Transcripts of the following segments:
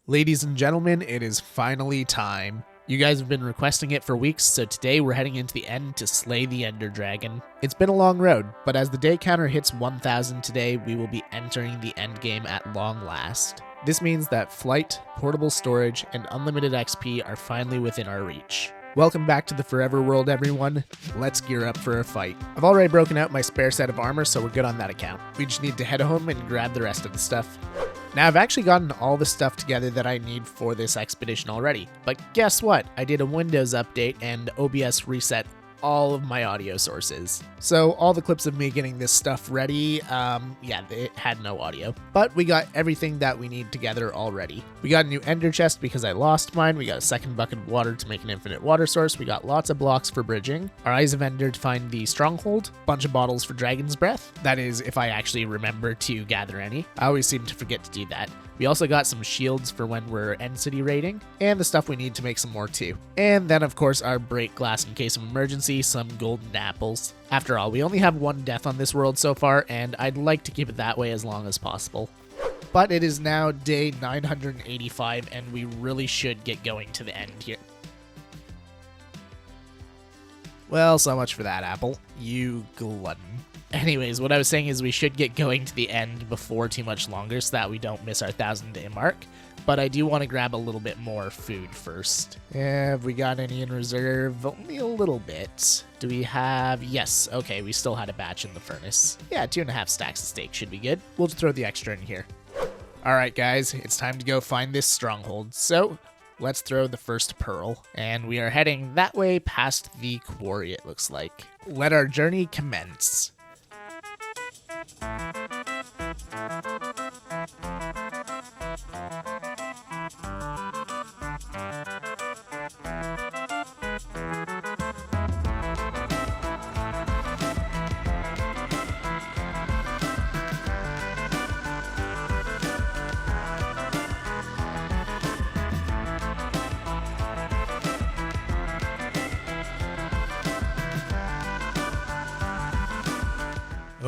Ladies and gentlemen, it is finally time. You guys have been requesting it for weeks, so today we're heading into the end to slay the Ender Dragon. It's been a long road, but as the day counter hits 1000 today, we will be entering the end game at long last. This means that flight, portable storage, and unlimited XP are finally within our reach. Welcome back to the Forever World, everyone. Let's gear up for a fight. I've already broken out my spare set of armor, so we're good on that account. We just need to head home and grab the rest of the stuff. Now, I've actually gotten all the stuff together that I need for this expedition already, but guess what? I did a Windows update and OBS reset all of my audio sources. So all the clips of me getting this stuff ready, it had no audio. But we got everything that we need together already. We got a new ender chest because I lost mine. We got a second bucket of water to make an infinite water source. We got lots of blocks for bridging. Our eyes of ender to find the stronghold. Bunch of bottles for dragon's breath. That is, if I actually remember to gather any. I always seem to forget to do that. We also got some shields for when we're end city raiding, and the stuff we need to make some more too. And then of course our break glass in case of emergency, some golden apples. After all, we only have one death on this world so far, and I'd like to keep it that way as long as possible. But it is now day 985, and we really should get going to the end here. Well, so much for that, Apple. You glutton. Anyways, what I was saying is we should get going to the end before too much longer so that we don't miss our 1000-day mark. But I do want to grab a little bit more food first. Have we got any in reserve? Only a little bit. Do we have... Yes. Okay, we still had a batch in the furnace. Yeah, 2.5 stacks of steak should be good. We'll just throw the extra in here. Alright, guys. It's time to go find this stronghold. So... let's throw the first pearl, and we are heading that way past the quarry, it looks like. Let our journey commence.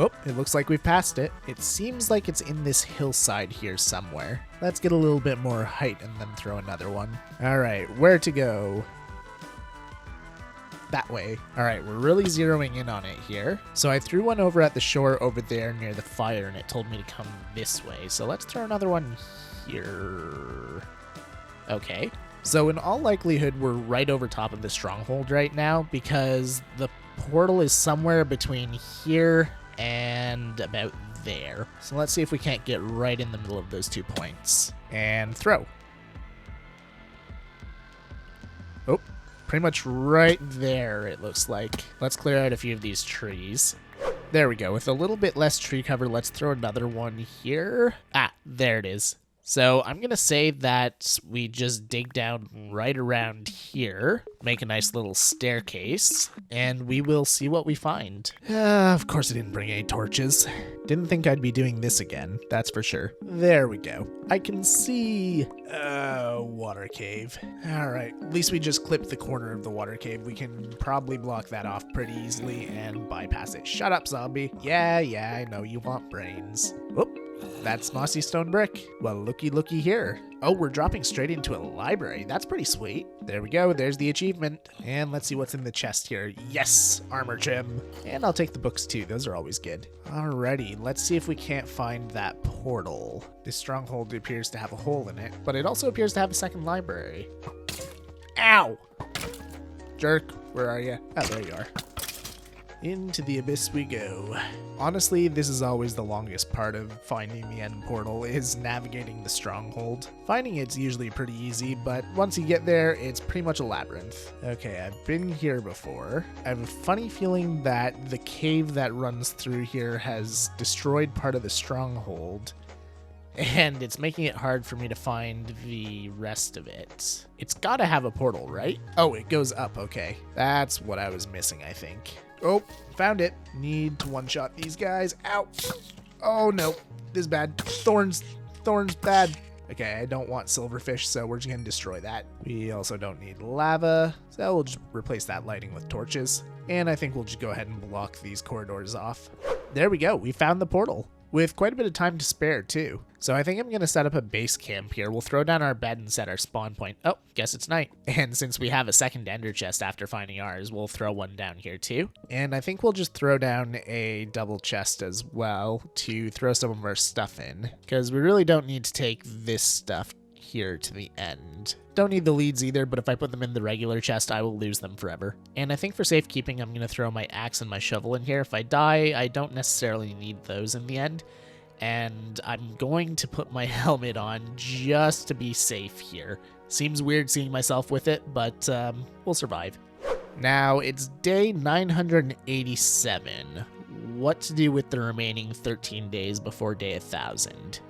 Oh, it looks like we've passed it. It seems like it's in this hillside here somewhere. Let's get a little bit more height and then throw another one. All right, where to go? That way. All right, we're really zeroing in on it here. So I threw one over at the shore over there near the fire, and it told me to come this way. So let's throw another one here. Okay. So in all likelihood, we're right over top of the stronghold right now because the portal is somewhere between here and about there. So let's see if we can't get right in the middle of those 2 points. And throw. Oh, pretty much right there, it looks like. Let's clear out a few of these trees. There we go. With a little bit less tree cover, let's throw another one here. Ah, there it is. So I'm going to say that we just dig down right around here, make a nice little staircase, and we will see what we find. Of course I didn't bring any torches. Didn't think I'd be doing this again, that's for sure. There we go. I can see... water cave. Alright, at least we just clipped the corner of the water cave. We can probably block that off pretty easily and bypass it. Shut up, zombie. Yeah, I know you want brains. Whoop. That's mossy stone brick. Well, looky here. Oh, we're dropping straight into a library. That's pretty sweet. There we go. There's the achievement. And let's see what's in the chest here. Yes, armor trim. And I'll take the books too. Those are always good. Alrighty, let's see if we can't find that portal. This stronghold appears to have a hole in it, but it also appears to have a second library. Ow! Jerk, where are you? Oh, there you are. Into the abyss we go. Honestly, this is always the longest part of finding the end portal, is navigating the stronghold. Finding it's usually pretty easy, but once you get there, it's pretty much a labyrinth. Okay, I've been here before. I have a funny feeling that the cave that runs through here has destroyed part of the stronghold, and it's making it hard for me to find the rest of it. It's gotta have a portal, right? Oh, it goes up, okay. That's what I was missing, I think. Oh, found it. Need to one-shot these guys. Ow. Oh, no. This is bad. Thorns bad. Okay, I don't want silverfish, so we're just going to destroy that. We also don't need lava, so we'll just replace that lighting with torches. And I think we'll just go ahead and block these corridors off. There we go. We found the portal. with quite a bit of time to spare too. So I think I'm going to set up a base camp here. We'll throw down our bed and set our spawn point. Oh, guess it's night. And since we have a second ender chest after finding ours, we'll throw one down here too. And I think we'll just throw down a double chest as well to throw some of our stuff in, because we really don't need to take this stuff here to the end. Don't need the leads either, but if I put them in the regular chest, I will lose them forever. And I think for safekeeping, I'm going to throw my axe and my shovel in here. If I die, I don't necessarily need those in the end. And I'm going to put my helmet on just to be safe here. Seems weird seeing myself with it, but we'll survive. Now, it's day 987. What to do with the remaining 13 days before day 1000?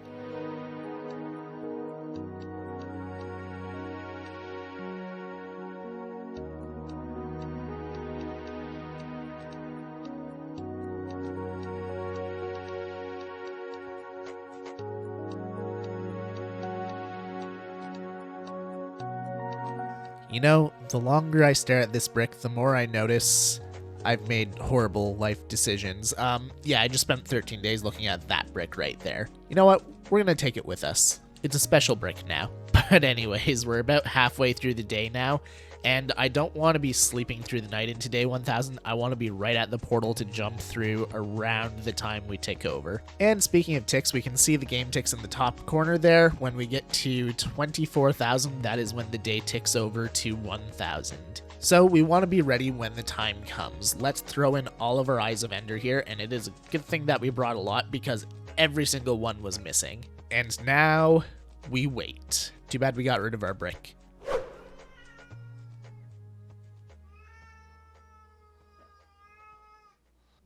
You know, the longer I stare at this brick, the more I notice I've made horrible life decisions. Yeah, I just spent 13 days looking at that brick right there. You know what? We're gonna take it with us. It's a special brick now. But anyways, we're about halfway through the day now, and I don't want to be sleeping through the night into day 1000. I want to be right at the portal to jump through around the time we tick over. And speaking of ticks, we can see the game ticks in the top corner there. When we get to 24,000, that is when the day ticks over to 1000. So we want to be ready when the time comes. Let's throw in all of our Eyes of Ender here, and it is a good thing that we brought a lot because every single one was missing. And now we wait. Too bad we got rid of our brick.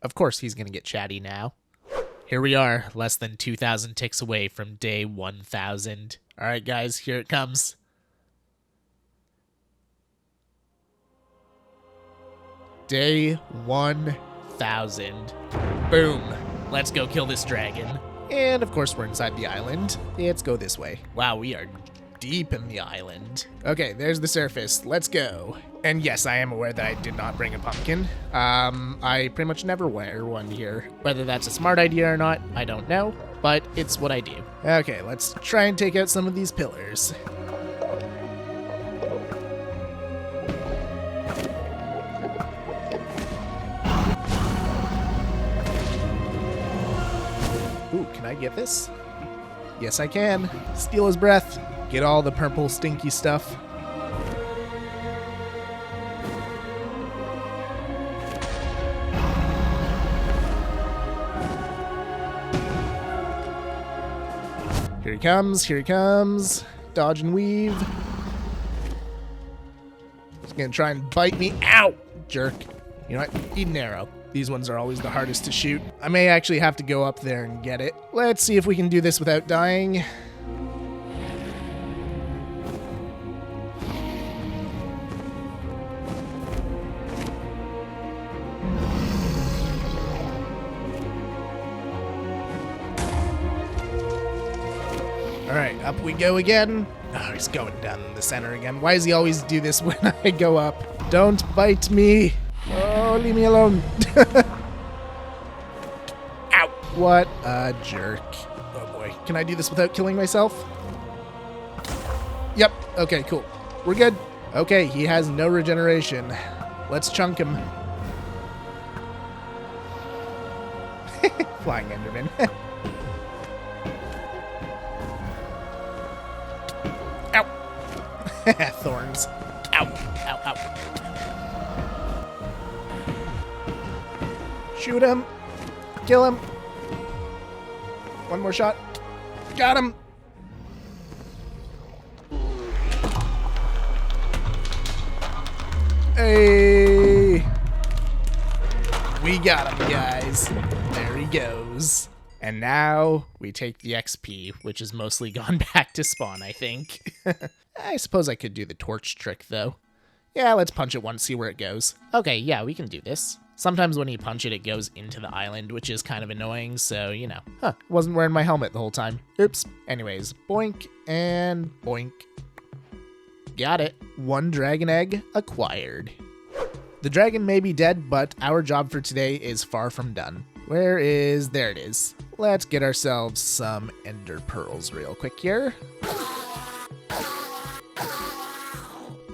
Of course he's going to get chatty now. Here we are, less than 2,000 ticks away from day 1000. All right, guys, here it comes. Day 1000. Boom. Let's go kill this dragon. And of course we're inside the island. Let's go this way. Wow, we are deep in the island. Okay, there's the surface. Let's go. And yes, I am aware that I did not bring a pumpkin. I pretty much never wear one here. Whether that's a smart idea or not, I don't know, but it's what I do. Okay, let's try and take out some of these pillars. Ooh, can I get this? Yes, I can. Steal his breath. Get all the purple stinky stuff. Here he comes, here he comes. Dodge and weave. He's gonna try and bite me. Ow! Jerk. You know what? Eat an arrow. These ones are always the hardest to shoot. I may actually have to go up there and get it. Let's see if we can do this without dying. All right, up we go again. Oh, he's going down in the center again. Why does he always do this when I go up? Don't bite me. Oh, leave me alone. Ow. What a jerk. Oh boy. Can I do this without killing myself? Yep. Okay, cool. We're good. Okay, he has no regeneration. Let's chunk him. Flying Enderman. Ow. Thorns. Ow. Ow, ow. Shoot him. Kill him. One more shot. Got him. Hey. We got him, guys. There he goes. And now we take the XP, which has mostly gone back to spawn, I think. I suppose I could do the torch trick, though. Yeah, let's punch it once, see where it goes. Okay, yeah, we can do this. Sometimes when you punch it, it goes into the island, which is kind of annoying, so, you know. Huh, wasn't wearing my helmet the whole time. Oops. Anyways, boink and boink. Got it. 1 dragon egg acquired. The dragon may be dead, but our job for today is far from done. Where is... There it is. let's get ourselves some ender pearls real quick here.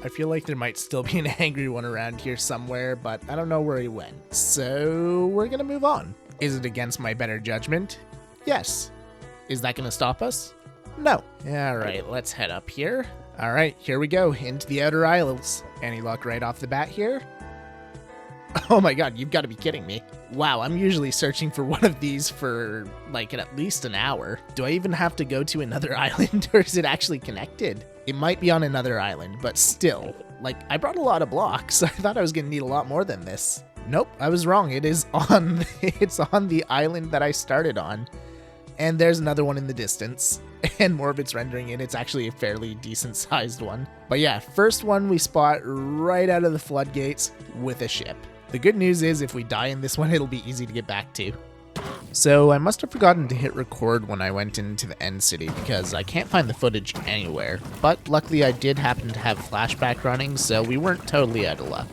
I feel like there might still be an angry one around here somewhere, but I don't know where he went. So we're gonna move on. Is it against my better judgment? Yes. Is that gonna stop us? No. Alright, let's head up here. Alright, here we go, into the Outer Isles. Any luck right off the bat here? Oh my god, you've got to be kidding me. Wow, I'm usually searching for one of these for like at least an hour. Do I even have to go to another island, or is it actually connected? It might be on another island, but still. Like, I brought a lot of blocks. I thought I was gonna need a lot more than this. Nope, I was wrong. It is on, it's on the island that I started on. And there's another one in the distance. And more of it's rendering in. It's actually a fairly decent sized one. But yeah, first one we spot right out of the floodgates with a ship. The good news is if we die in this one, it'll be easy to get back to. So I must have forgotten to hit record when I went into the end city because I can't find the footage anywhere. But luckily I did happen to have flashback running, so we weren't totally out of luck.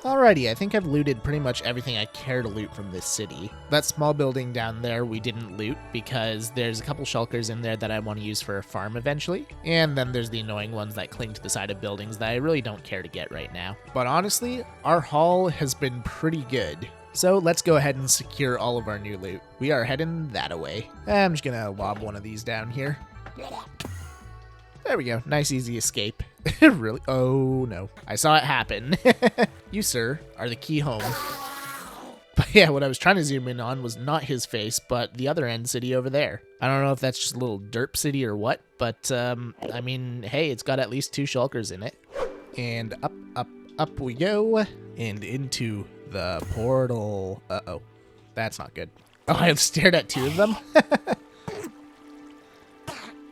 Alrighty, I think I've looted pretty much everything I care to loot from this city. That small building down there we didn't loot because there's a couple shulkers in there that I want to use for a farm eventually. And then there's the annoying ones that cling to the side of buildings that I really don't care to get right now. But honestly, our haul has been pretty good. So let's go ahead and secure all of our new loot. We are heading that away. I'm just gonna lob one of these down here. There we go. Nice, easy escape. Really? Oh, no. I saw it happen. You, sir, are the key home. But yeah, what I was trying to zoom in on was not his face, but the other end city over there. I don't know if that's just a little derp city or what, but, I mean, hey, it's got at least 2 shulkers in it. And up, up, up we go. And into the portal. Uh-oh. That's not good. Oh, I have stared at 2 of them?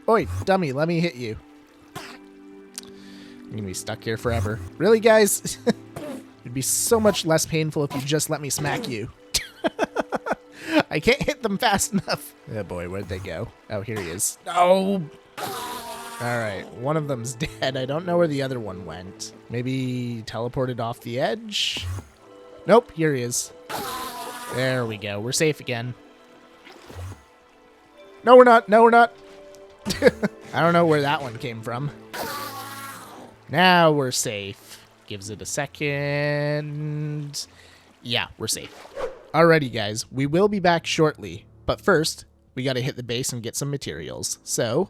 Oi, dummy, let me hit you. I'm gonna be stuck here forever. Really, guys? It'd be so much less painful if you just let me smack you. I can't hit them fast enough. Oh boy, where'd they go? Oh, here he is. No! Alright, one of them's dead. I don't know where the other one went. Maybe teleported off the edge? Nope, here he is. There we go. We're safe again. No, we're not. No, we're not. I don't know where that one came from. Now we're safe. Gives it a second. Yeah, we're safe. Alrighty, guys. We will be back shortly. But first, we gotta hit the base and get some materials. So,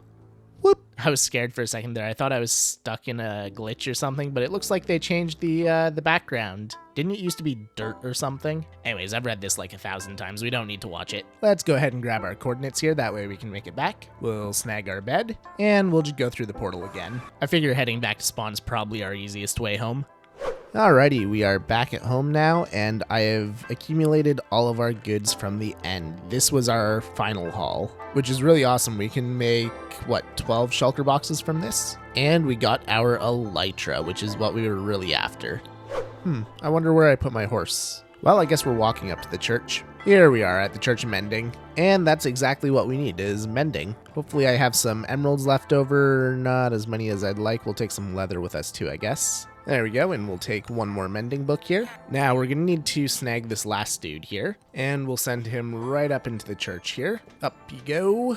whoop. I was scared for a second there. I thought I was stuck in a glitch or something, but it looks like they changed the background. Didn't it used to be dirt or something? Anyways, I've read this like 1,000 times. We don't need to watch it. Let's go ahead and grab our coordinates here. That way we can make it back. We'll snag our bed, and we'll just go through the portal again. I figure heading back to spawn is probably our easiest way home. Alrighty, we are back at home now, and I have accumulated all of our goods from the end. This was our final haul, which is really awesome. We can make, what, 12 shulker boxes from this? And we got our elytra, which is what we were really after. I wonder where I put my horse. Well, I guess we're walking up to the church. Here we are at the church mending, and that's exactly what we need, is mending. Hopefully I have some emeralds left over, not as many as I'd like. We'll take some leather with us too, I guess. There we go, and we'll take one more mending book here. Now we're gonna need to snag this last dude here, and we'll send him right up into the church here. Up you go.